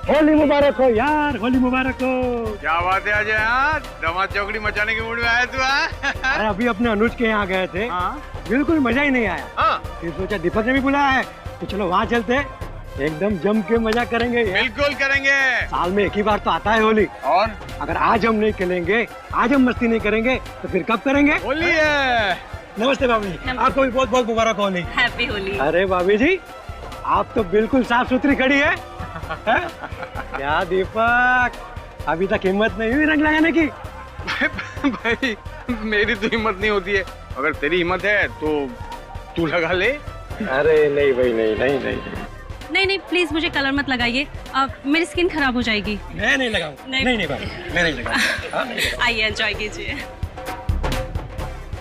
होली मुबारक हो यार, होली मुबारक हो। क्या बात है अजय, हाँ धमाल चौकड़ी मचाने की मूड में आया तू? अरे अभी अपने अनुज के यहाँ गए थे, बिल्कुल मजा ही नहीं आया। फिर सोचा दीपक ने भी बुलाया है तो चलो वहाँ चलते हैं, एकदम जम के मजा करेंगे। बिल्कुल करेंगे, साल में एक ही बार तो आता है होली। और अगर आज हम नहीं खेलेंगे, आज हम मस्ती नहीं करेंगे तो फिर कब करेंगे? होली है। नमस्ते भाभी जी, आपको भी बहुत बहुत मुबारक होली। हैप्पी होली। अरे भाभी जी आप तो बिल्कुल साफ सुथरी खड़ी है। क्या दीपक, अभी तक हिम्मत नहीं हुई रंग लगाने की? भाई मेरी तो हिम्मत नहीं होती है, अगर तेरी हिम्मत है तो तू लगा ले। अरे नहीं भाई, नहीं नहीं नहीं नहीं नहीं प्लीज मुझे कलर मत लगाइए, मेरी स्किन खराब हो जाएगी। मैं नहीं लगाऊंगा। नहीं नहीं भाई, मैं नहीं लगाऊंगा। आइए एंजॉय कीजिए।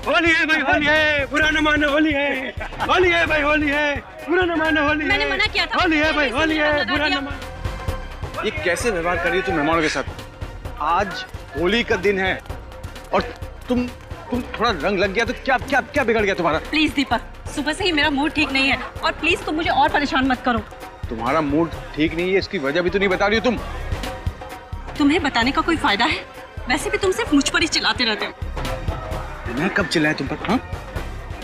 होली है भाई, होली है, बुरा न मानो, होली है, होली है भाई, होली है, बुरा न मानो, होली है। मैंने मना किया था। होली है भाई, होली है, बुरा न मानो। ये कैसे व्यवहार कर रही है तुम मेहमानों के साथ? आज होली का दिन है और तुम थोड़ा रंग लग गया तो क्या क्या क्या बिगड़ गया तुम्हारा? प्लीज दीपक, सुबह से ही मेरा मूड ठीक नहीं है और प्लीज तुम मुझे और परेशान मत करो। तुम्हारा मूड ठीक नहीं है, इसकी वजह भी तो नहीं बता रही हो तुम। तुम्हें बताने का कोई फायदा है? वैसे भी तुम सिर्फ मुझ पर ही चिल्लाते रहते हो। मैं कब चिल्लाया तुम पर? हाँ?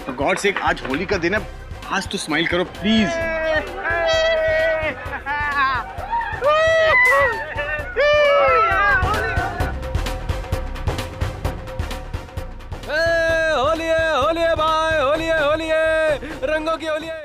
तो गॉड से आज होली का दिन है, आज तो स्माइल करो प्लीज। होली है भाई, होली है, रंगों की होली है।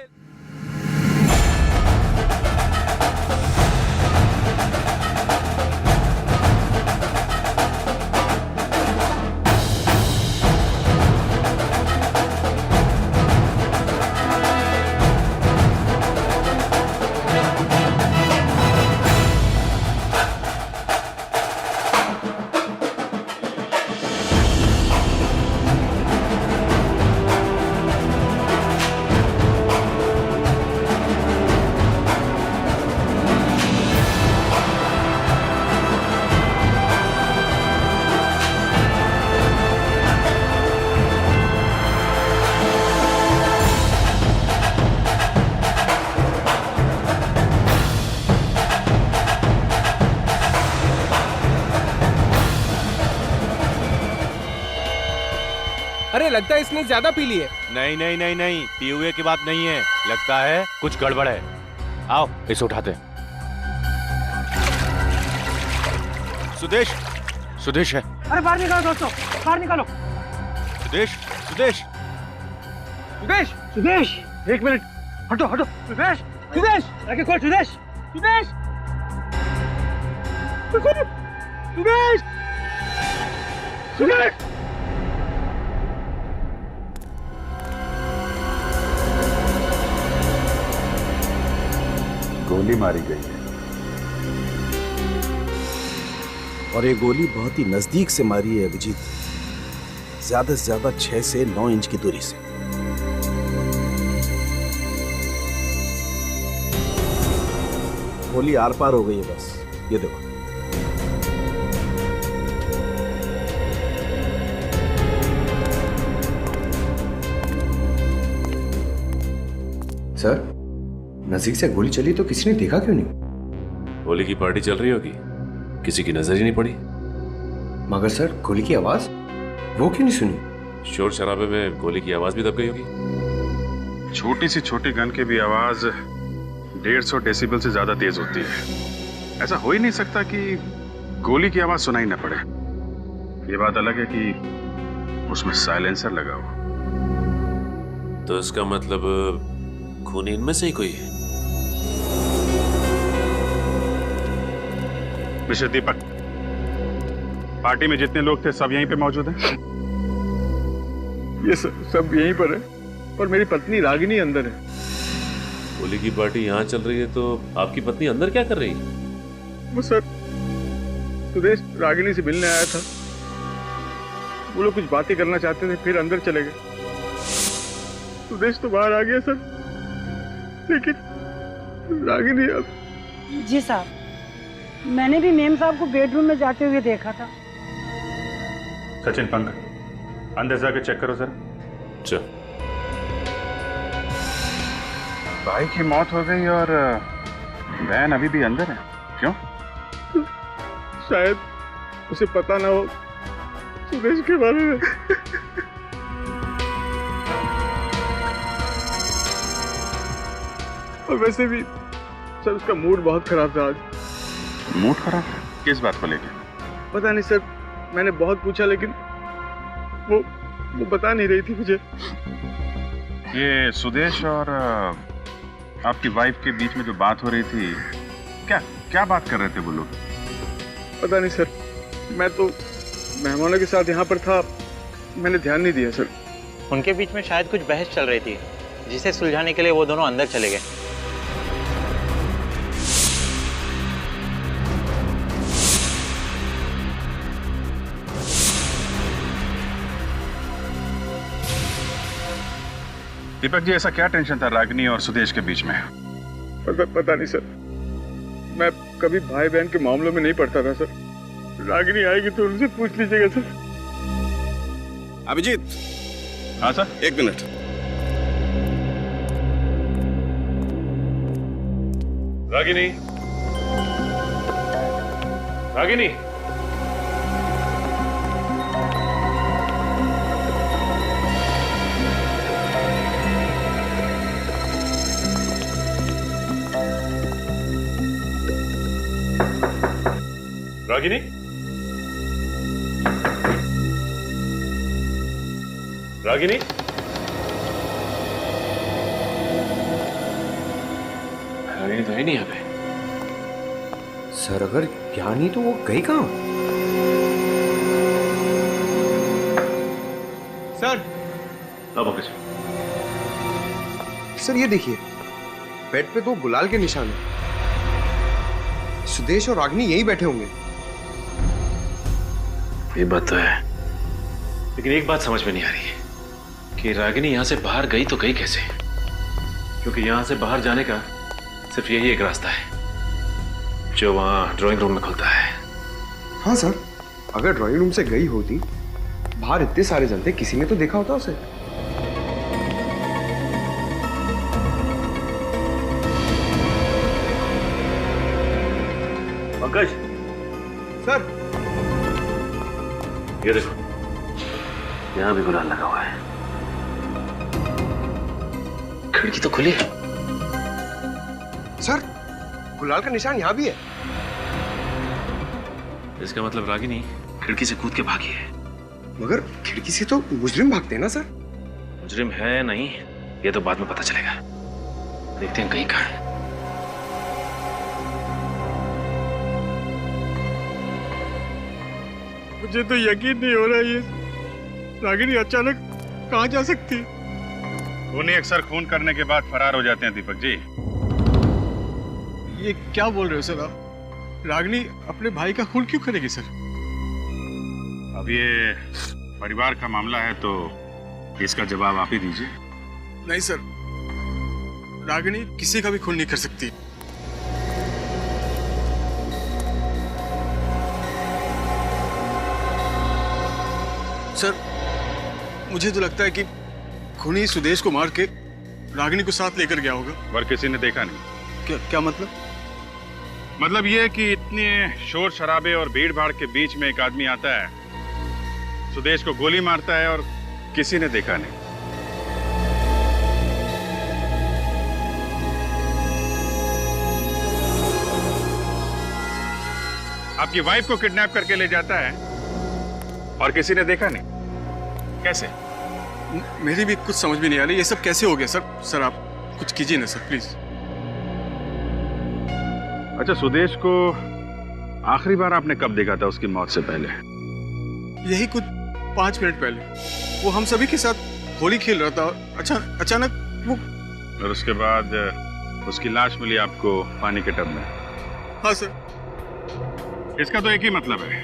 अरे लगता है इसने ज्यादा पी ली है। नहीं नहीं नहीं नहीं, पी हुए की बात नहीं है, लगता है कुछ गड़बड़ है। आओ इसे उठाते हैं। सुदेश, सुदेश है। अरे बाहर निकालो दोस्तों, बाहर निकालो। सुदेश, सुदेश, सुदेश, सुदेश, एक मिनट, हटो हटो। सुदेश, सुदेश, आगे खोल। सुदेश, सुदेश, सुदेश, सुदेश। गोली मारी गई है और ये गोली बहुत ही नजदीक से मारी है अभिजीत, ज्यादा से ज्यादा 6 से 9 इंच की दूरी से। गोली आर पार हो गई है बस, ये देखो। सर, नजदीक से गोली चली तो किसी ने देखा क्यों नहीं? होली की पार्टी चल रही होगी, किसी की नजर ही नहीं पड़ी। मगर सर गोली की आवाज वो क्यों नहीं सुनी? शोर शराबे में गोली की आवाज भी दब गई होगी। छोटी सी छोटी गन की भी आवाज 150 डेसिबल से ज्यादा तेज होती है। ऐसा हो ही नहीं सकता कि गोली की आवाज सुनाई न पड़े। ये बात अलग है कि उसमें साइलेंसर लगा हो। तो इसका मतलब खूनी इनमें से ही कोई है। मिस्टर दीपक, पार्टी में जितने लोग थे सब यहीं पे मौजूद हैं? ये सब यहीं पर है, और मेरी पत्नी रागिनी अंदर है। होली की पार्टी यहाँ चल रही है तो आपकी पत्नी अंदर क्या कर रही है? वो सर सुदेश रागिनी से मिलने आया था, वो लोग कुछ बातें करना चाहते थे, फिर अंदर चले गए। सुदेश तो बाहर आ गया सर, लेकिन रागिनी अब। जी साहब, मैंने भी मेम साहब को बेडरूम में जाते हुए देखा था। सचिन, पंकज, अंदर जाके चेक करो सर। चल। भाई की मौत हो गई और बहन अभी भी अंदर है, क्यों? शायद उसे पता ना हो सुदेश के बारे में। और वैसे भी सर उसका मूड बहुत खराब था आज। मूड खराब? किस बात को लेकर? पता नहीं सर, मैंने बहुत पूछा लेकिन वो बता नहीं रही थी मुझे। ये सुदेश और आपकी वाइफ के बीच में जो बात हो रही थी, क्या बात कर रहे थे वो लोग? पता नहीं सर, मैं तो मेहमानों के साथ यहाँ पर था, मैंने ध्यान नहीं दिया सर। उनके बीच में शायद कुछ बहस चल रही थी, जिसे सुलझाने के लिए वो दोनों अंदर चले गए। दीपक जी, ऐसा क्या टेंशन था रागिनी और सुदेश के बीच में? पता नहीं सर, मैं कभी भाई बहन के मामलों में नहीं पड़ता था सर। रागिनी आएगी तो उनसे पूछ लीजिएगा सर। अभिजीत। हाँ सर। 1 मिनट। रागिनी, रागिनी, रागिनी, रागिनी, रागिनी तो है नहीं यहाँ पे। सर अगर यहाँ नहीं तो वो गई कहाँ? सर। अब सर ये देखिए, बेड पे 2 गुलाल के निशान हैं। सुदेश और रागिनी यहीं बैठे होंगे। ये बात तो है, लेकिन एक बात समझ में नहीं आ रही है कि रागिनी यहाँ से बाहर गई तो गई कैसे? क्योंकि यहाँ से बाहर जाने का सिर्फ यही एक रास्ता है जो वहाँ ड्राइंग रूम में खुलता है। हाँ सर, अगर ड्राइंग रूम से गई होती, बाहर इतने सारे जन थे, किसी ने तो देखा होता उसे। पंकज। सर। ये देखो, यहाँ भी गुलाल लगा हुआ है। खिड़की तो खुली है। सर, गुलाल का निशान यहाँ भी है। इसका मतलब रागिनी खिड़की से कूद के भागी है। मगर खिड़की से तो मुजरिम भागते हैं ना सर? मुजरिम है या नहीं, ये तो बाद में पता चलेगा। देखते हैं कहीं कहाँ है। मुझे तो यकीन नहीं हो रहा ये रागिनी अचानक कहाँ जा सकती है। खूनी अक्सर खून करने के बाद फरार हो जाते हैं दीपक जी। ये क्या बोल रहे हो सर आप? रागिनी अपने भाई का खून क्यों करेगी सर? अब ये परिवार का मामला है तो इसका जवाब आप ही दीजिए। नहीं सर, रागिनी किसी का भी खून नहीं कर सकती। सर, मुझे तो लगता है कि खूनी सुदेश को मार के रागिनी को साथ लेकर गया होगा। पर किसी ने देखा नहीं। क्या मतलब? मतलब ये कि इतने शोर शराबे और भीड़ भाड़ के बीच में एक आदमी आता है, सुदेश को गोली मारता है और किसी ने देखा नहीं। आपकी वाइफ को किडनैप करके ले जाता है और किसी ने देखा नहीं। कैसे? मेरी भी कुछ समझ में नहीं आ रही, ये सब कैसे हो गया सर? सर आप कुछ कीजिए ना सर, प्लीज। अच्छा, सुदेश को आखिरी बार आपने कब देखा था उसकी मौत से पहले? यही कुछ 5 मिनट पहले। वो हम सभी के साथ होली खेल रहा था और अचानक वो। और उसके बाद उसकी लाश मिली आपको पानी के टब में? हाँ सर। इसका तो एक ही मतलब है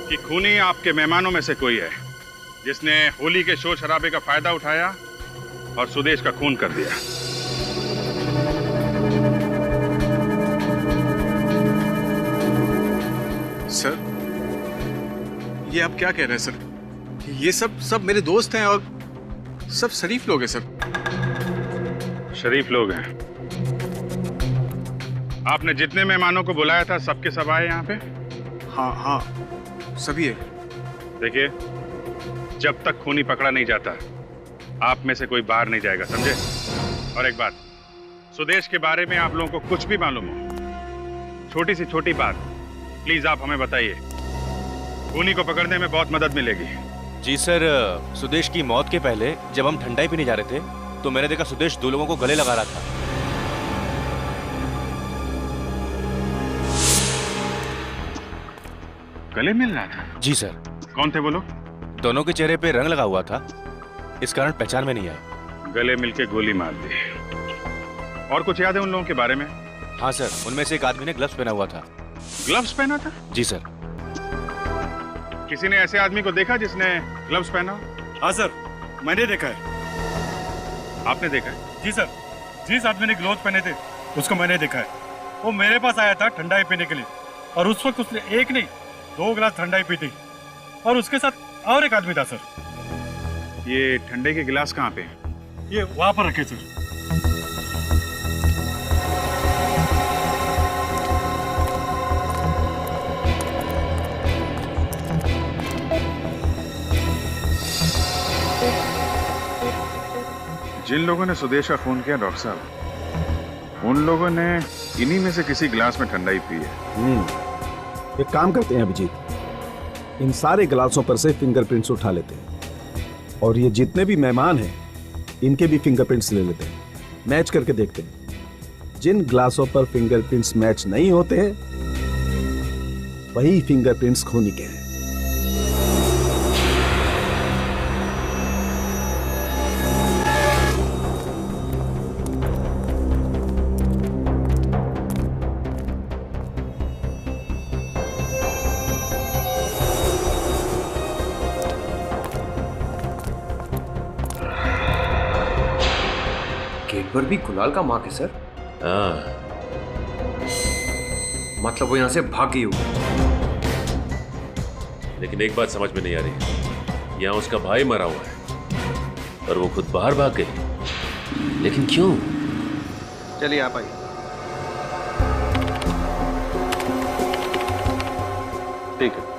कि खूनी आपके मेहमानों में से कोई है जिसने होली के शोर शराबे का फायदा उठाया और सुदेश का खून कर दिया। सर, ये आप क्या कह रहे हैं सर? ये सब मेरे दोस्त हैं और सब शरीफ लोग हैं सर। शरीफ लोग हैं? आपने जितने मेहमानों को बुलाया था सबके सब आए यहाँ पे? हाँ हाँ सभी है। देखिए, जब तक खूनी पकड़ा नहीं जाता आप में से कोई बाहर नहीं जाएगा, समझे? और एक बात, सुदेश के बारे में आप लोगों को कुछ भी मालूम हो, छोटी से छोटी बात प्लीज आप हमें बताइए। खूनी को पकड़ने में बहुत मदद मिलेगी। जी सर, सुदेश की मौत के पहले जब हम ठंडाई पीने जा रहे थे तो मैंने देखा सुदेश 2 लोगों को गले लगा रहा था। गले मिल रहा था? जी सर। कौन थे वो लोग? दोनों के चेहरे पे रंग लगा हुआ था, इस कारण पहचान में नहीं आया। गले मिलके गोली मार दी। और कुछ याद है उन लोगों के बारे में? हाँ सर, उनमें से एक आदमी ने ग्लव्स पहना हुआ था। ग्लव्स पहना था? जी सर। किसी ने ऐसे आदमी को देखा जिसने ग्लव्स पहना? हाँ सर, मैंने देखा है। आपने देखा है? जी सर, जिस आदमी ने ग्लव्स पहने थे उसको मैंने देखा है। वो मेरे पास आया था ठंडाई पीने के लिए और उस वक्त उसने 1 नहीं 2 गिलास ठंडाई पी थी और उसके साथ और एक आदमी था सर। ये ठंडे के गिलास कहाँ पे हैं? ये वहां पर रखे सर। जिन लोगों ने सुदेश का खून किया डॉक्टर साहब, उन लोगों ने इन्हीं में से किसी गिलास में ठंडाई पी है। एक काम करते हैं अभिजीत, इन सारे गिलासों पर से फिंगरप्रिंट्स उठा लेते हैं और ये जितने भी मेहमान हैं इनके भी फिंगरप्रिंट्स ले लेते हैं, मैच करके देखते हैं। जिन ग्लासों पर फिंगरप्रिंट्स मैच नहीं होते हैं वही फिंगरप्रिंट्स खूनी के हैं। पर भी गुलाल का मार्क है सर। हाँ, मतलब वो यहां से भाग गई होगी। लेकिन एक बात समझ में नहीं आ रही, यहाँ उसका भाई मरा हुआ है और वो खुद बाहर भाग गई, लेकिन क्यों? चलिए आप आइए। ठीक है।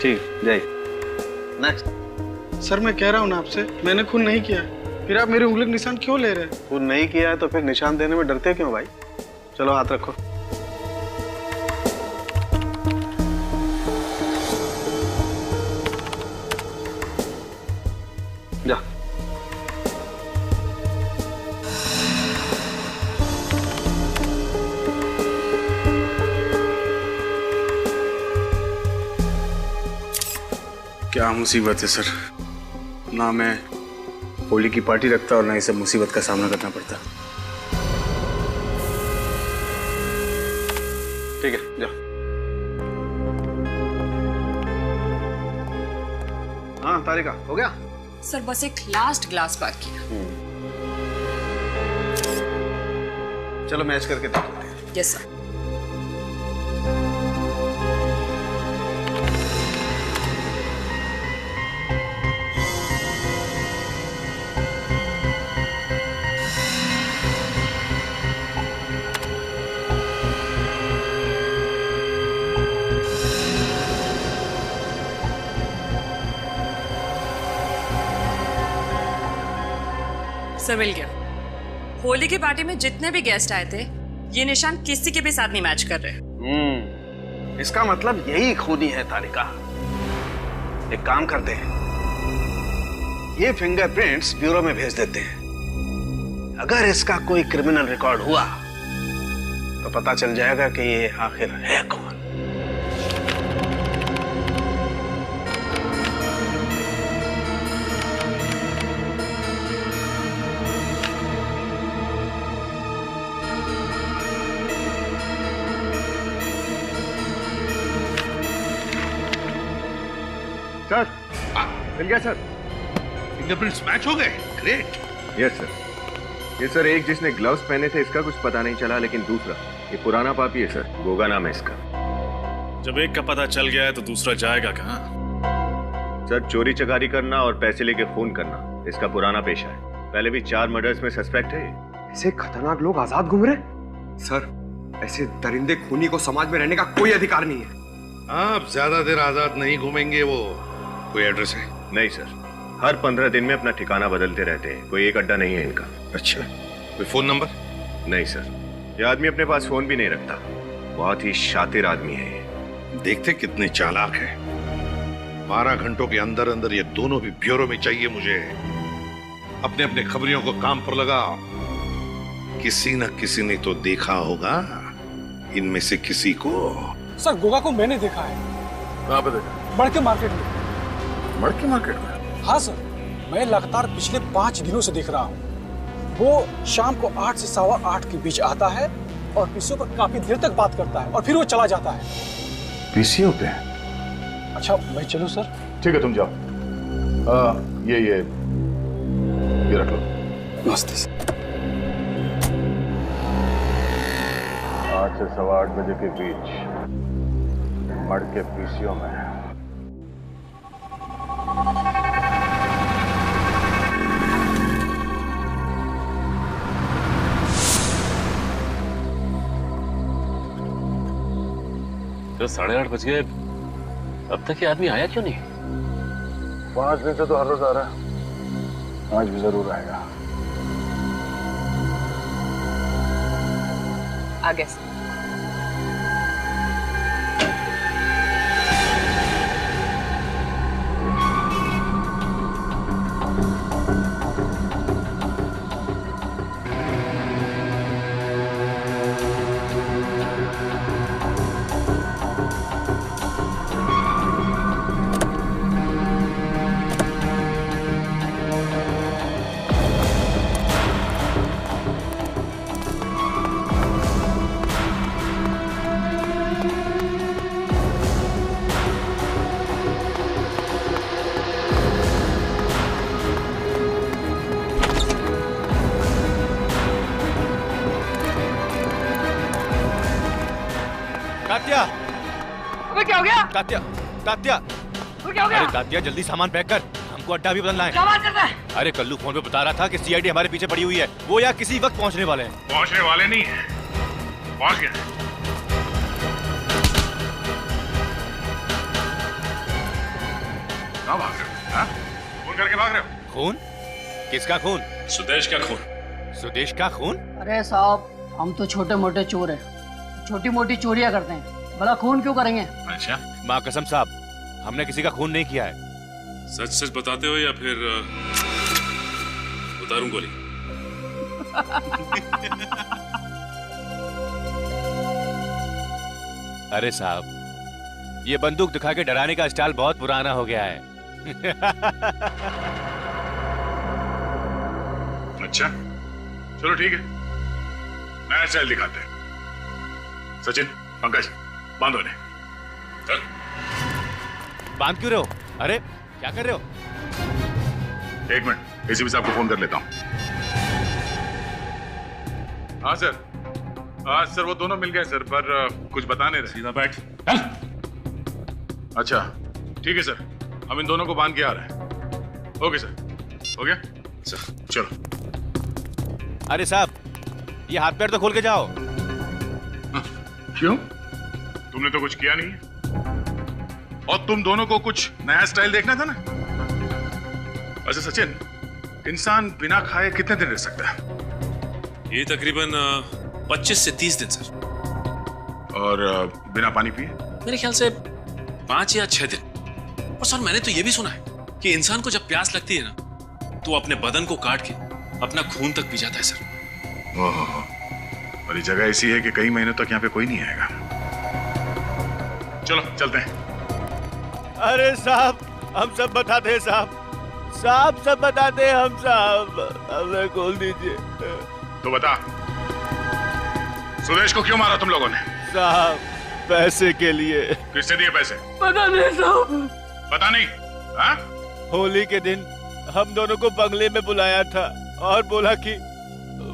ठीक, जाइए। नेक्स्ट। सर मैं कह रहा हूँ ना आपसे, मैंने खून नहीं किया है, फिर आप मेरे उंगली का निशान क्यों ले रहे हैं? खून नहीं किया है तो फिर निशान देने में डरते क्यों भाई? चलो हाथ रखो। जा। क्या मुसीबत है सर, ना मैं होली की पार्टी रखता और ना इसे मुसीबत का सामना करना पड़ता। ठीक है, जाओ। हाँ तारिका, हो गया? सर बस एक लास्ट ग्लास बाकी है। चलो मैच करके देखते हैं। Yes sir. सर मिल गया। होली की पार्टी में जितने भी गेस्ट आए थे ये निशान किसी के भी साथ नहीं मैच कर रहे। इसका मतलब यही खूनी है तारिका। एक काम करते हैं, ये फिंगरप्रिंट्स ब्यूरो में भेज देते हैं। अगर इसका कोई क्रिमिनल रिकॉर्ड हुआ तो पता चल जाएगा कि ये आखिर है कौन। सर मिल गया सर, फिंगरप्रिंट्स मैच हो गए। ग्रेट। Yes sir. ये सर एक जिसने ग्लव्स पहने थे इसका कुछ पता नहीं चला, लेकिन दूसरा ये पुराना पापी है सर, गोगा नाम है इसका। जब एक का पता चल गया है तो दूसरा जाएगा कहाँ? सर, चोरी चकारी करना और पैसे लेके खून करना इसका पुराना पेशा है। पहले भी 4 मर्डर्स में सस्पेक्ट है। ऐसे खतरनाक लोग आजाद घूम रहे? सर, ऐसे दरिंदे खूनी को समाज में रहने का कोई अधिकार नहीं है। आप ज्यादा देर आजाद नहीं घूमेंगे। वो कोई एड्रेस है? नहीं सर, हर 15 दिन में अपना ठिकाना बदलते रहते हैं। कोई एक अड्डा नहीं है इनका। अच्छा, कोई फोन नंबर? नहीं सर, ये आदमी अपने पास फोन भी नहीं रखता। बहुत ही शातिर आदमी है ये। देखते कितने चालाक है। 12 घंटों के अंदर अंदर ये दोनों भी ब्यूरो में चाहिए मुझे। अपने अपने खबरियों को काम पर लगाओ। किसी न किसी ने तो देखा होगा इनमें से किसी को। सर, गोगा को मैंने देखा है। कहाँ पे देखा? मड़के मार्केट में। मड़के मार्केट में? हाँ सर, मैं लगातार पिछले 5 दिनों से देख रहा हूँ। वो शाम को 8 से 8:15 के बीच आता है और पीसीओ पर काफी देर तक बात करता है और फिर वो चला जाता है। पीसीओ पे? अच्छा, मैं चलूं सर? ठीक है, तुम जाओ। ये रख लो। नमस्ते सर। 8 से 8:15 बजे के बीच मड़के पीसीओ में। तो 8:30 बज गए, अब तक ये आदमी आया क्यों नहीं? 5 दिन से तो हर रोज आ रहा है, आज भी जरूर आएगा। आ गया सर। अबे क्या हो गया? तात्या, तात्या, क्या हो गया? अरे तात्या, जल्दी सामान पैक कर, हमको अड्डा भी बदलना है। क्या बात करता है? अरे कल्लू फोन पे बता रहा था कि सीआईडी हमारे पीछे पड़ी हुई है। वो या किसी वक्त पहुंचने वाले हैं। पहुंचने वाले नहीं है, पहुंच गए। कहाँ भाग रहे हो? हाँ? खून करके भाग रहे हो? खून? किसका खून? सुदेश का खून। सुदेश का खून? अरे साहब, हम तो छोटे मोटे चोर हैं, छोटी मोटी चोरियां करते हैं, बड़ा खून क्यों करेंगे? अच्छा, माँ कसम साहब, हमने किसी का खून नहीं किया है। सच सच बताते हो या फिर उतारूं गोली? अरे साहब, ये बंदूक दिखा के डराने का स्टाइल बहुत पुराना हो गया है। अच्छा, चलो ठीक है, नया स्टाइल दिखाते हैं। सचिन, पंकज, बांधो इन्हें। चल। बांध क्यों रहे हो? अरे क्या कर रहे हो? 1 मिनट, एसीपी साहब को फोन कर लेता हूँ। हाँ सर, हाँ सर, वो दोनों मिल गए सर, पर कुछ बता नहीं रहे। सीधा बैठ। अच्छा ठीक है सर, हम इन दोनों को बांध के आ रहे हैं। ओके सर, हो गया सर, चलो। अरे साहब, ये हाथ पैर तो खोल के जाओ। क्यों? तुमने तो कुछ किया नहीं है, और तुम दोनों को कुछ नया स्टाइल देखना था ना। अच्छा सचिन, इंसान बिना खाए कितने दिन रह सकता है? ये तकरीबन 25 से 30 दिन सर। और बिना पानी पिए? मेरे ख्याल से 5 या 6 दिन। और सर, मैंने तो ये भी सुना है कि इंसान को जब प्यास लगती है ना, तो अपने बदन को काट के अपना खून तक पी जाता है सर। ओह, और ये जगह ऐसी है कि कई महीनों तक यहाँ पे कोई नहीं आएगा। चलो चलते हैं। अरे साहब, हम सब बताते हैं साहब, साहब सब बताते हैं हम साहब, हमें खोल दीजिए। तो बता, सुदेश को क्यों मारा तुम लोगों ने? साहब, पैसे के लिए। किसने दिए पैसे? पता नहीं साहब। पता नहीं? हाँ? होली के दिन हम दोनों को बंगले में बुलाया था और बोला कि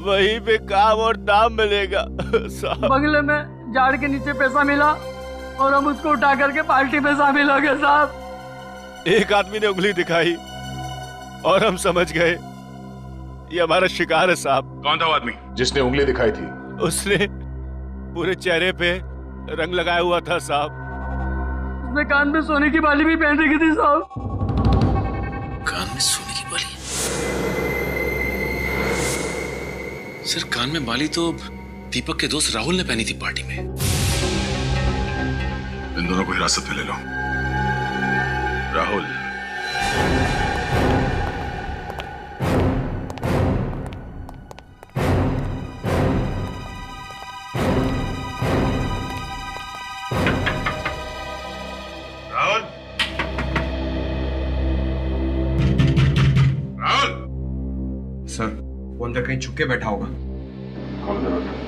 वहीं पे काम और दाम मिलेगा। बंगले में झाड़ के नीचे पैसा मिला और हम उसको उठा करके पार्टी में शामिल हो गए साहब। एक आदमी ने उंगली दिखाई और हम समझ गए ये हमारा शिकार है साहब। कौन था वो आदमी जिसने उंगली दिखाई थी? उसने पूरे चेहरे पे रंग लगाया हुआ था साहब। उसने कान में सोने की बाली भी पहन रखी थी साहब। कान में सोने की बाली? सर कान में बाली तो दीपक के दोस्त राहुल ने पहनी थी पार्टी में। इन दोनों को हिरासत में ले लो। राहुल, राहुल, राहुल। सर वो अंदर कहीं छुप के बैठा होगा। खोलो दरवाजा।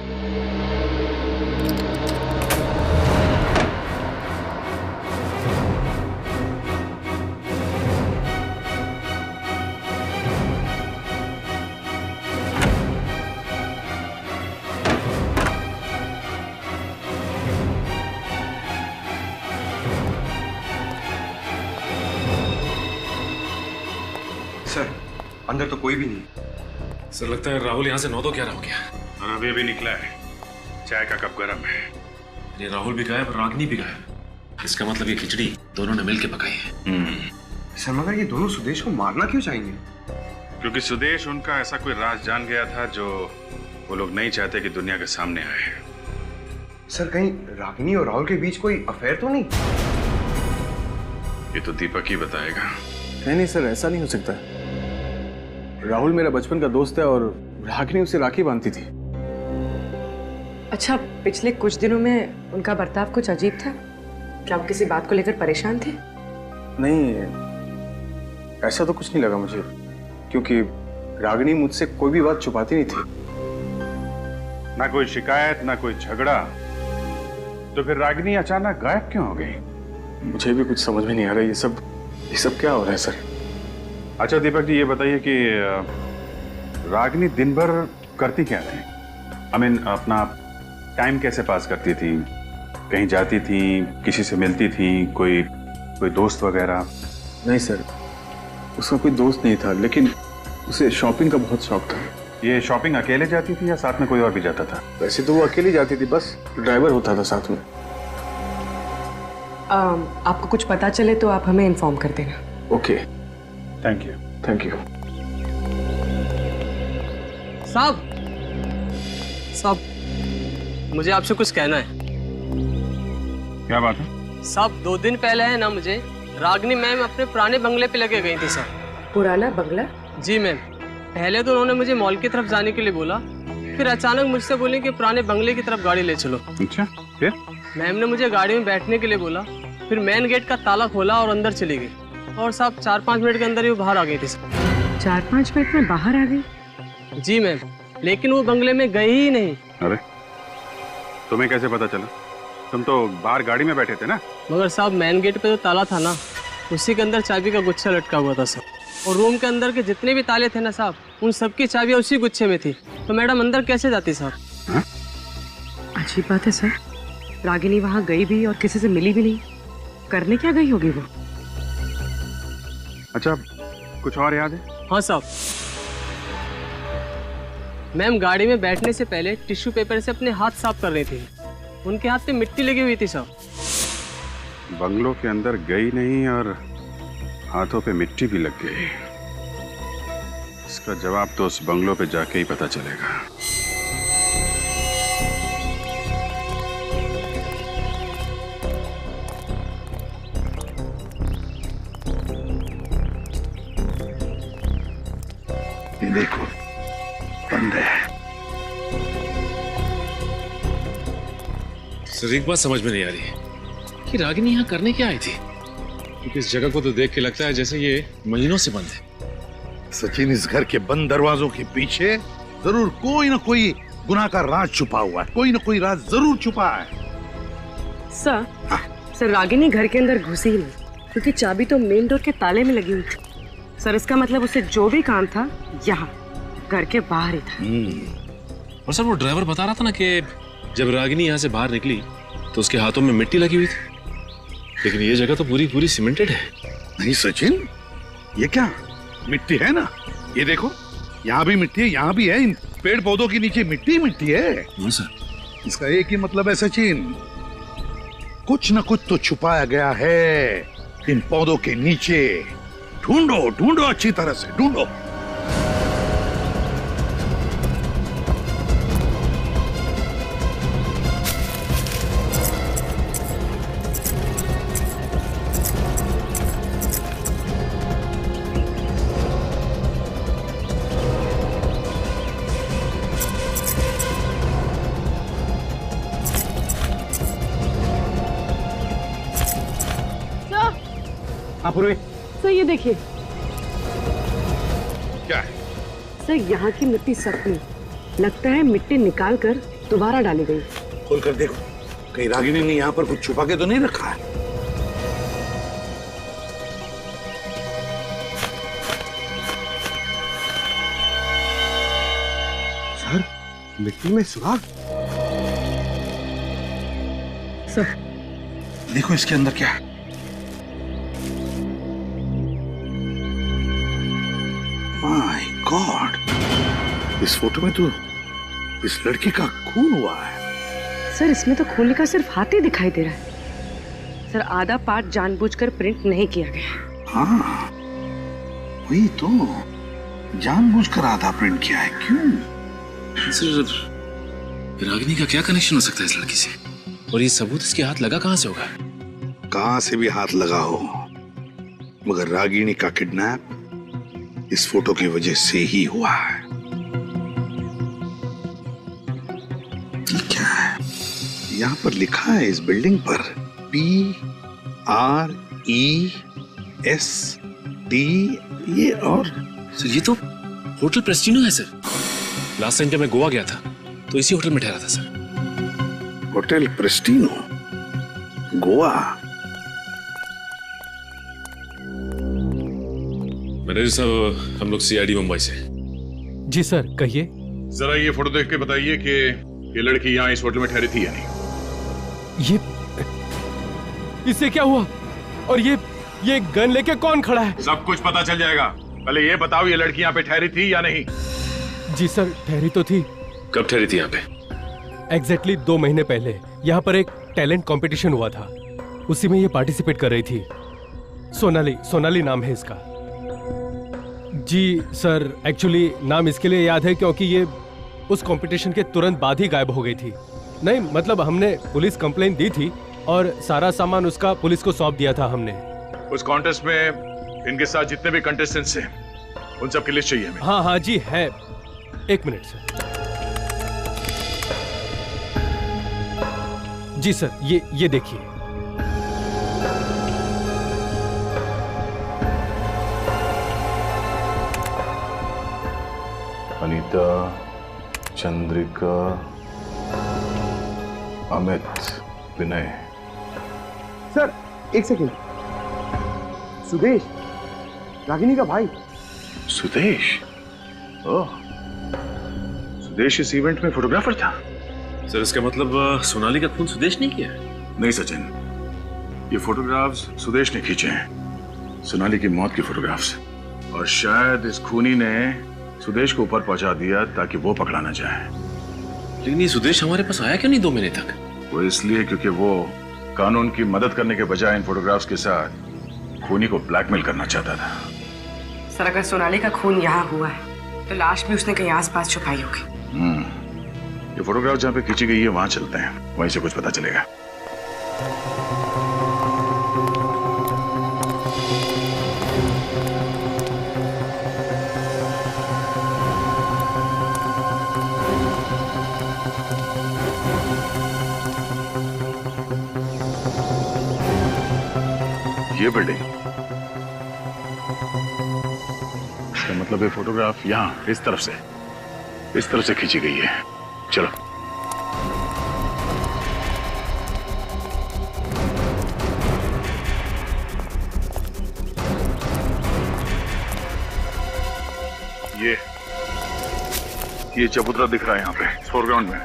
सर अंदर तो कोई भी नहीं। सर लगता है राहुल यहाँ से 9-11 हो गया। और अभी अभी निकला है। चाय का कप गर्म है। ये राहुल भी गायब, रागिनी भी गायब। इसका मतलब ये खिचड़ी दोनों ने मिलके पकाई है। सर मगर ये दोनों सुदेश को मारना क्यों चाहेंगे? क्योंकि सुदेश उनका ऐसा कोई राज जान गया था जो वो लोग नहीं चाहते कि दुनिया के सामने आए। सर कहीं रागिनी और राहुल के बीच कोई अफेयर तो नहीं? ये तो दीपक ही बताएगा। नहीं सर, ऐसा नहीं हो सकता। राहुल मेरा बचपन का दोस्त है और रागिनी उसे राखी बांधती थी। अच्छा, पिछले कुछ दिनों में उनका बर्ताव कुछ अजीब था। क्या वो किसी बात को लेकर परेशान थे? नहीं, ऐसा तो कुछ नहीं लगा मुझे, क्योंकि रागिनी मुझसे कोई भी बात छुपाती नहीं थी। ना कोई शिकायत, ना कोई झगड़ा। तो फिर रागिनी अचानक गायब क्यों हो गई? मुझे भी कुछ समझ में नहीं आ रहा। ये सब क्या हो रहा है सर? अच्छा दीपक जी, ये बताइए कि रागिनी दिन भर करती क्या थी? अपना टाइम कैसे पास करती थी? कहीं जाती थी, किसी से मिलती थी, कोई दोस्त वगैरह? नहीं सर, उसका कोई दोस्त नहीं था, लेकिन उसे शॉपिंग का बहुत शौक था। ये शॉपिंग अकेले जाती थी या साथ में कोई और भी जाता था? वैसे तो वो अकेली जाती थी, बस ड्राइवर होता था साथ में। आपको कुछ पता चले तो आप हमें इन्फॉर्म कर देना। Okay, thank you. Thank you. साहब, मुझे आपसे कुछ कहना है। क्या बात है? साहब 2 दिन पहले है ना, मुझे रागिनी मैम अपने पुराने बंगले पे लेके गई थी सर। पुराना बंगला? जी मैम। पहले तो उन्होंने मुझे मॉल की तरफ जाने के लिए बोला, फिर अचानक मुझसे बोले कि पुराने बंगले की तरफ गाड़ी ले चलो। अच्छा, फिर? मैम ने मुझे गाड़ी में बैठने के लिए बोला, फिर मेन गेट का ताला खोला और अंदर चली गई। और साहब 4-5 मिनट के अंदर ही वो बाहर आ गई थी सर। 4-5 मिनट में बाहर आ गई? जी मैम, लेकिन वो बंगले में गई ही नहीं। अरे, तुम्हें कैसे पता चला? तुम तो बाहर गाड़ी में बैठे थे ना? मगर साहब मेन गेट पे जो ताला था ना, उसी के अंदर चाबी का गुच्छा लटका हुआ था सर। और रूम के अंदर के जितने भी ताले थे ना साहब, उन सबकी चाबियां उसी गुच्छे में थी। तो मैडम अंदर कैसे जाती साहब? अजीब बात है सर। रागिनी वहाँ गई भी और किसी से मिली भी नहीं। करने क्या गई होगी वो? अच्छा, कुछ और याद है? हाँ साहब, मैम गाड़ी में बैठने से पहले टिश्यू पेपर से अपने हाथ साफ कर रही थी। उनके हाथ पे मिट्टी लगी हुई थी साहब। बंगलों के अंदर गई नहीं और हाथों पे मिट्टी भी लग गई। इसका जवाब तो उस बंगलों पे जाके ही पता चलेगा। ये देखो, बंद है। सर एक बात समझ में नहीं आ रही कि रागिनी यहाँ करने क्या आई थी, क्योंकि इस जगह को तो देख के लगता है जैसे ये महीनों से बंद है। सचिन, इस घर के बंद दरवाजों के पीछे जरूर कोई ना कोई गुनाह का राज छुपा हुआ है। कोई ना कोई राज जरूर छुपा है। सर, रागिनी घर के अंदर घुसी ही नहीं, क्योंकि चाबी तो मेन डोर के ताले में लगी हुई थी। सर इसका मतलब उसे जो भी काम था यहाँ घर के बाहर ही था। और सर वो ड्राइवर बता रहा था ना कि जब रागिनी यहाँ से बाहर निकली तो उसके हाथों में मिट्टी लगी हुई थी, लेकिन ये जगह तो पूरी पूरी सीमेंटेड है। नहीं सचिन, ये क्या मिट्टी है ना, ये देखो यहाँ भी मिट्टी है, यहाँ भी है, इन पेड़ पौधों के नीचे मिट्टी मिट्टी है। हाँ सर। इसका एक ही मतलब है सचिन, कुछ न कुछ तो छुपाया गया है इन पौधों के नीचे। ढूंढो ढूंढो, अच्छी तरह से ढूंढो। सर ये देखिए। क्या है? सर यहाँ की मिट्टी सख्त नहीं, लगता है मिट्टी निकाल कर दोबारा डाली गई। खोल कर देखो, कहीं रागिनी ने यहाँ पर कुछ छुपा के तो नहीं रखा है। सर मिट्टी में सुराग। सर देखो इसके अंदर क्या है। माय गॉड, इस फोटो में तो इस लड़की का खून हुआ है। सर इसमें तो खून का सिर्फ हाथ ही दिखाई दे रहा है। सर आधा पार्ट जानबूझकर प्रिंट नहीं किया गया। हाँ वही तो, जानबूझकर आधा प्रिंट किया है। क्यों? सर रागिनी का क्या कनेक्शन हो सकता है इस लड़की से, और ये सबूत इसके हाथ लगा कहाँ से होगा? कहाँ से भी हाथ लगा हो, मगर रागिनी का किडनैप इस फोटो की वजह से ही हुआ है। ये क्या है? यहाँ पर लिखा है इस बिल्डिंग पर PREST, ये और सर ये तो होटल प्रेस्टिनो है सर। लास्ट टाइम जब मैं गोवा गया था तो इसी होटल में ठहरा था सर। होटल प्रेस्टिनो, गोवा। मैनेजर साहब, हम लोग CID मुंबई से। जी सर, कहिए। जरा ये फोटो देख के बताइए कि ये लड़की यहाँ इस होटल में ठहरी थी या नहीं। ये इससे क्या हुआ? और ये गन लेके कौन खड़ा है? सब कुछ पता चल जाएगा। पहले ये बताओ, ये लड़की यहाँ पे ठहरी थी या नहीं? जी सर, ठहरी तो थी। कब ठहरी थी यहाँ पे? एग्जैक्टली 2 महीने पहले यहाँ पर एक टैलेंट कंपटीशन हुआ था, उसी में ये पार्टिसिपेट कर रही थी। सोनाली नाम है इसका। जी सर, एक्चुअली नाम इसके लिए याद है क्योंकि ये उस कंपटीशन के तुरंत बाद ही गायब हो गई थी। नहीं मतलब हमने पुलिस कंप्लेंट दी थी और सारा सामान उसका पुलिस को सौंप दिया था हमने। उस कॉन्टेस्ट में इनके साथ जितने भी कंटेस्टेंट्स हैं उन सब की लिस्ट चाहिए हमें। हाँ जी है, 1 मिनट सर। जी सर, ये देखिए। अनीता, चंद्रिका, अमित, विनय। सर 1 सेकेंड, सुदेश, रागिनी का भाई। सुदेश? ओह, सुदेश इस इवेंट में फोटोग्राफर था। सर इसका मतलब सोनाली का खून सुदेश ने किया है? नहीं सचिन, ये फोटोग्राफ्स सुदेश ने खींचे हैं, सोनाली की मौत की फोटोग्राफ्स। और शायद इस खूनी ने सुदेश को ऊपर पहुंचा दिया ताकि वो पकड़ा ना जाए। लेकिन ये सुदेश हमारे पास आया क्यों नहीं 2 महीने तक? वो इसलिए क्योंकि वो कानून की मदद करने के बजाय इन फोटोग्राफ्स के साथ खूनी को ब्लैकमेल करना चाहता था। सर अगर सोनाली का खून यहाँ हुआ है तो लाश भी उसने कहीं आसपास छुपाई होगी। ये फोटोग्राफ जहाँ पे खींची गई है वहां चलते हैं, वहीं से कुछ पता चलेगा। ये बिल्डिंग, इसका मतलब ये फोटोग्राफ यहाँ इस तरफ से खींची गई है। चलो। ये चबूतरा दिख रहा है यहाँ पे फोरग्राउंड में।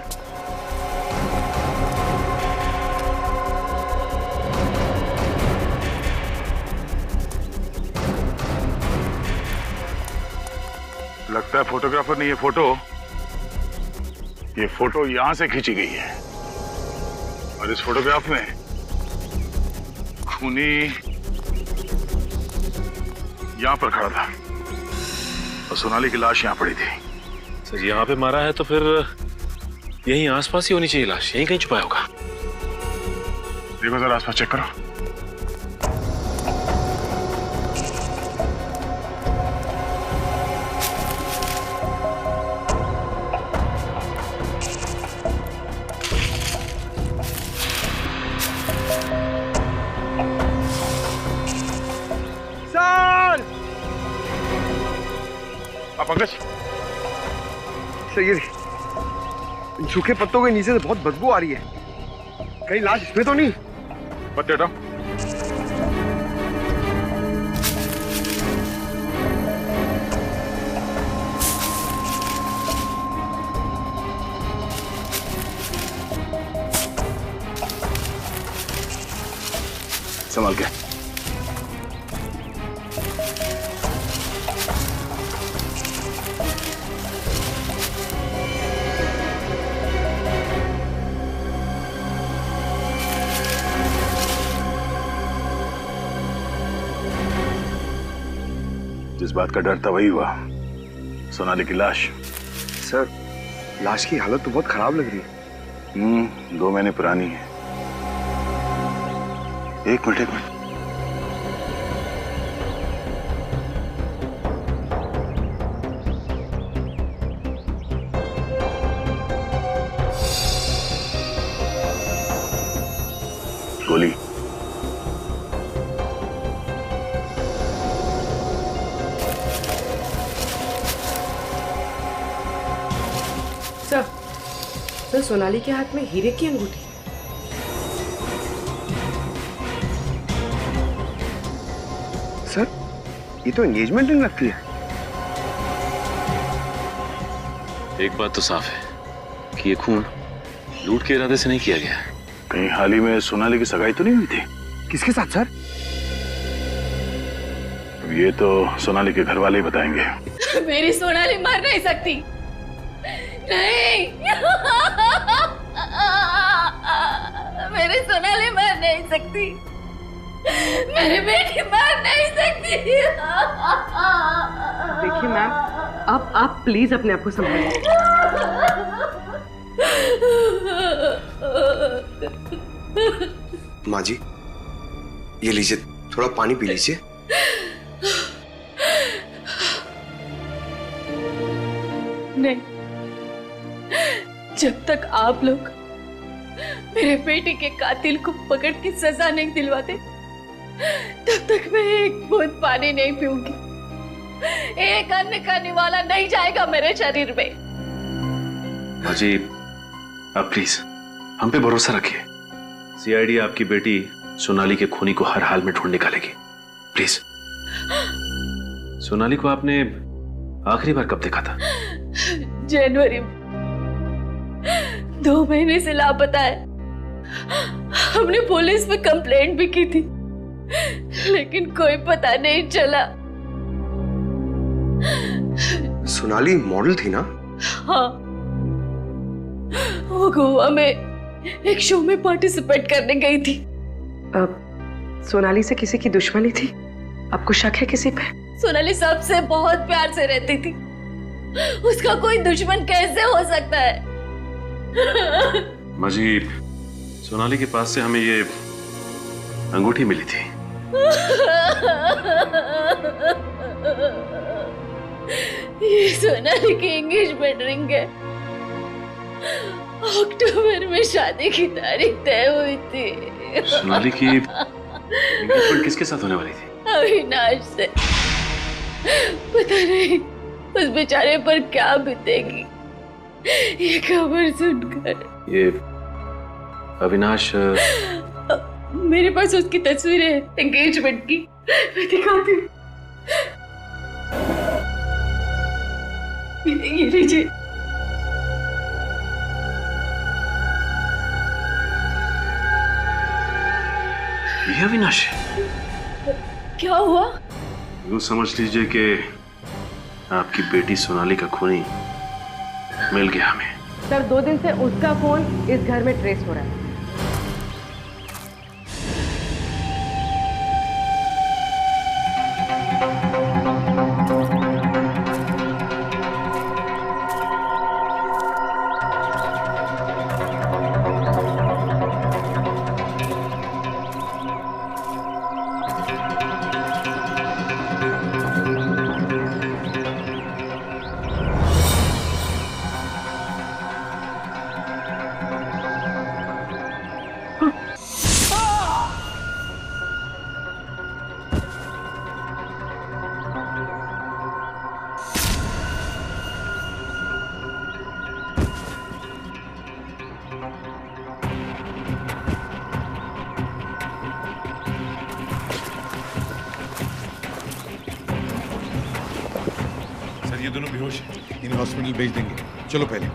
लगता है फोटोग्राफर ने ये फोटो यहां से खींची गई है और इस फोटोग्राफ में खूनी यहां पर खड़ा था और सोनाली की लाश यहां पड़ी थी। सर यहाँ पे मारा है तो फिर यहीं आसपास ही होनी चाहिए लाश, यहीं कहीं छुपाया होगा। देखो जरा आसपास चेक करो। पंकज, सही है। इन सूखे पत्तों के नीचे से बहुत बदबू आ रही है। कहीं लाश इसमें तो नहीं? पत्ते हटाओ। संभाल के। जिस बात का डर था वही हुआ, सोनाली की लाश। सर, लाश की हालत तो बहुत खराब लग रही है। 2 महीने पुरानी है। एक मिनट गोली। सर, सोनाली के हाथ में हीरे की अंगूठी। सर, ये तो एंगेजमेंट रिंग लगती है। एक बात तो साफ है कि ये खून लूट के इरादे से नहीं किया गया। कहीं हाल ही में सोनाली की सगाई तो नहीं हुई थी? किसके साथ सर? अब ये तो सोनाली के घर वाले ही बताएंगे। मेरी सोनाली मर नहीं सकती। नहीं, मेरी सोनाली मर नहीं सकती। मेरी बेटी मर नहीं सकती। देखिए मैम, आप प्लीज अपने आप को संभालिए। माँ जी, ये लीजिए, थोड़ा पानी पी लीजिए। नहीं, जब तक आप लोग मेरे बेटे के कातिल को पकड़ के सजा नहीं दिलवाते, तब तक मैं एक बूंद पानी नहीं पीऊंगी। एक अन्न का निवाला नहीं जाएगा मेरे शरीर में। बाजी, आप प्लीज हम पे भरोसा रखिए। सीआईडी आपकी बेटी सोनाली के खूनी को हर हाल में ढूंढ निकालेगी। प्लीज। सोनाली को आपने आखिरी बार कब देखा था? जनवरी में। 2 महीने से लापता है। हमने पुलिस में कंप्लेंट भी की थी, लेकिन कोई पता नहीं चला। सोनाली मॉडल थी ना? हाँ, वो गोवा में एक शो में पार्टिसिपेट करने गई थी। अब सोनाली से किसी की दुश्मनी थी? आपको शक है किसी पे? सोनाली सबसे बहुत प्यार से रहती थी। उसका कोई दुश्मन कैसे हो सकता है? बाजी, सोनाली के पास से हमें ये अंगूठी मिली थी। ये सोनाली की एंगेजमेंट रिंग है। अक्टूबर में शादी की तारीख तय हुई थी। सोनाली की एंगेजमेंट किसके साथ होने वाली थी? अविनाश से। पता नहीं उस बेचारे पर क्या बीतेगी ये खबर सुनकर। ये अविनाश, मेरे पास उसकी तस्वीरें हैं एंगेजमेंट की, मैं दिखाती हूँ। ये लीजिए। ये अविनाश? क्या हुआ? यूं समझ लीजिए कि आपकी बेटी सोनाली का खूनी मिल गया हमें। सर 2 दिन से उसका फोन इस घर में ट्रेस हो रहा है। ये दोनों बेहोश हैं, इन्हें हॉस्पिटल भेज देंगे। चलो पहले।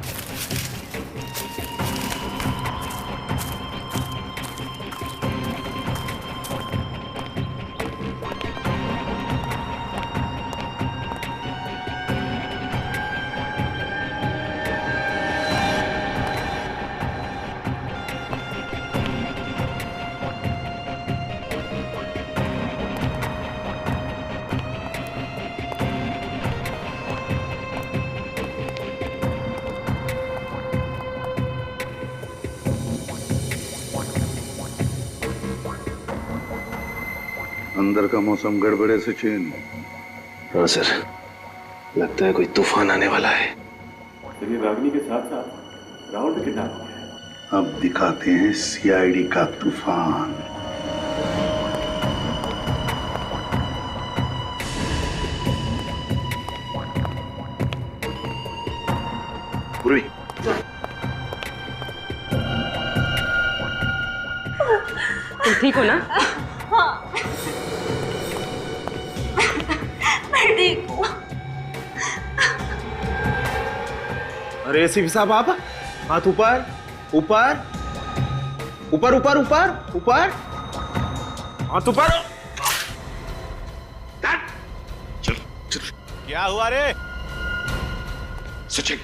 अंदर का मौसम गड़बड़े से चेन। हाँ सर, लगता है कोई तूफान आने वाला है। ये रागिनी के साथ साथ राहुल भी किडनैप हो गया। अब दिखाते हैं सीआईडी का तूफान। पूर्वी, तुम ठीक हो ना? हाँ, मैं ठीक हूँ। अरे एसीपी साहब, आप हाथ ऊपर ऊपर ऊपर ऊपर ऊपर ऊपर, हाथ ऊपर। चल चल। क्या हुआ रे सचिन?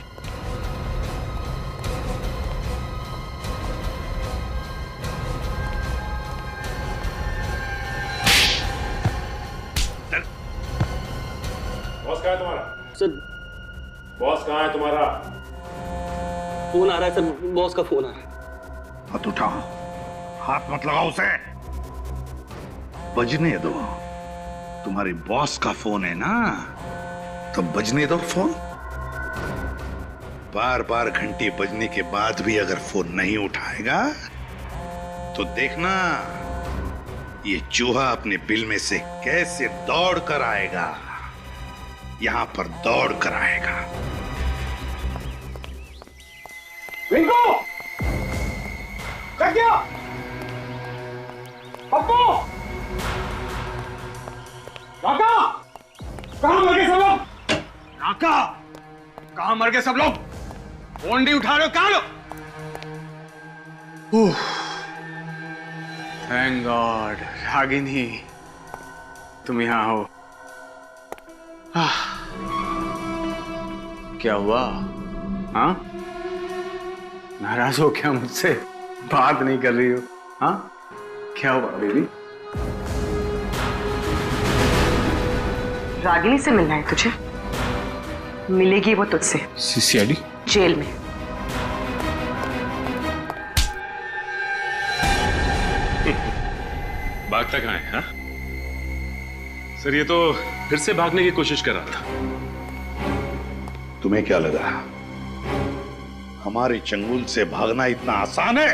बॉस कहाँ है तुम्हारा? सर बॉस कहाँ है तुम्हारा? फोन आ रहा है सर, बॉस का फोन आ रहा है। हाथ उठा, हाथ मत लगाओ उसे। बजने दो, तुम्हारे बॉस का फोन है ना, तो बजने दो फोन। बार बार घंटी बजने के बाद भी अगर फोन नहीं उठाएगा तो देखना ये चूहा अपने बिल में से कैसे दौड़ कर आएगा। यहां पर दौड़ कर आएगा। रिंकू! क्या? पप्पू! काका! कहां मर गए सब लोग? काका, कहां मर गए सब लोग? फोन नहीं उठा रहे हो, कहां लो? थैंक गॉड, रागिनी तुम यहां हो। क्या हुआ? हाँ, नाराज हो क्या मुझसे? बात नहीं कर रही हो? हाँ, क्या हुआ बेबी? रागिनी से मिलना है तुझे? मिलेगी वो तुझसे सीआईडी जेल में। भागता कहाँ है? हाँ? सर ये तो फिर से भागने की कोशिश कर रहा था। तुम्हें क्या लगा हमारे चंगुल से भागना इतना आसान है?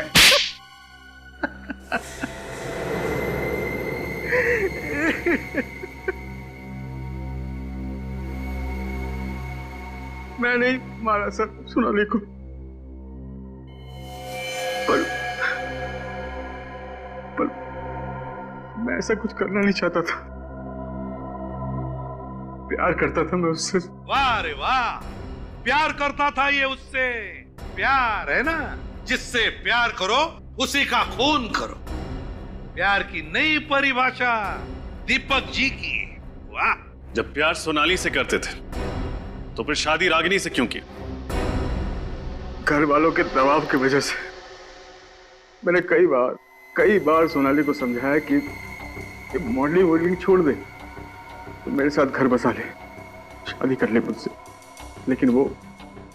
मैं नहीं मारा सर सोनाली को, पर मैं ऐसा कुछ करना नहीं चाहता था। प्यार करता था मैं उससे। वाह रे वाह, प्यार करता था ये उससे। प्यार है ना, जिससे प्यार करो उसी का खून करो। प्यार की नई परिभाषा दीपक जी की। वाह। जब प्यार सोनाली से करते थे तो फिर शादी रागिनी से क्यों की? घर वालों के दबाव की वजह से। मैंने कई बार सोनाली को समझाया कि मॉडलिंग छोड़ दे, तो मेरे साथ घर बसा ले, शादी कर ले मुझसे, लेकिन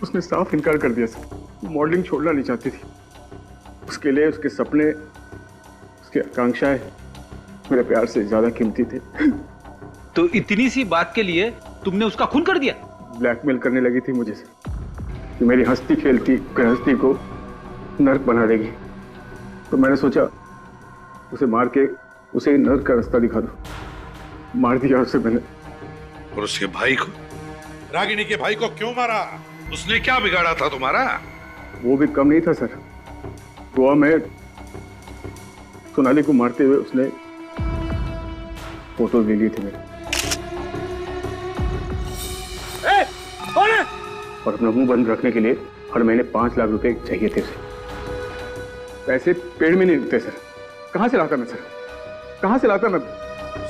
उसने साफ इनकार कर दिया सर। मॉडलिंग छोड़ना नहीं चाहती थी। उसके लिए उसके सपने, उसकी आकांक्षाएं मेरे प्यार से ज्यादा कीमती थे। तो इतनी सी बात के लिए तुमने उसका खून कर दिया? ब्लैकमेल करने लगी थी मुझे सर कि मेरी हंसती खेलती गृहस्थी को नर्क बना देगी। तो मैंने सोचा उसे मार के उसे नर्क का रास्ता दिखा दो। मार दिया उसे मैंने। और उसके भाई को, रागिनी के भाई को क्यों मारा? उसने क्या बिगाड़ा था तुम्हारा? वो भी कम नहीं था सर। गोवा में सोनाली को मारते हुए उसने फोटो ले ली थी मेरे। कौन है? और अपना मुंह बंद रखने के लिए हर महीने 5 लाख रुपए चाहिए थे उसे। पैसे पेड़ में नहीं उगते सर। कहां से लाता मैं सर? कहां से लाता मैं?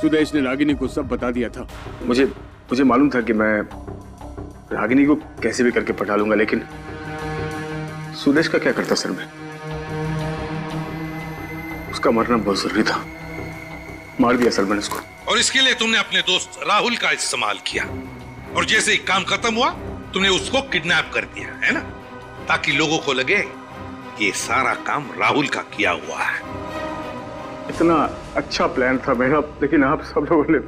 सुदेश ने रागिनी को सब बता दिया था। मुझे मालूम था कि मैं रागिनी को कैसे भी करके पटा लूंगा, लेकिन सुदेश का क्या करता सर? मैं उसका मरना बहुत जरूरी था। मार दिया सर मैंने उसको। और इसके लिए तुमने अपने दोस्त राहुल का इस्तेमाल किया, और जैसे ही काम खत्म हुआ तुमने उसको किडनैप कर दिया, है ना? ताकि लोगों को लगे कि ये सारा काम राहुल का किया हुआ है। इतना अच्छा प्लान था मेरा, लेकिन आप सब लोगों ने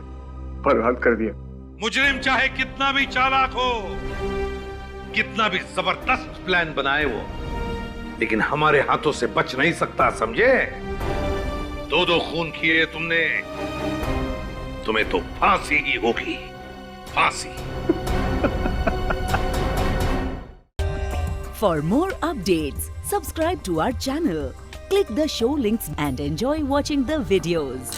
बर्बाद कर दिया। मुजरिम चाहे कितना भी चालाक हो, कितना भी जबरदस्त प्लान बनाए वो, लेकिन हमारे हाथों से बच नहीं सकता, समझे? 2 खून किए तुमने, तुम्हें तो फांसी ही होगी, फांसी। For more updates, subscribe to our channel, click the show links and enjoy watching the videos.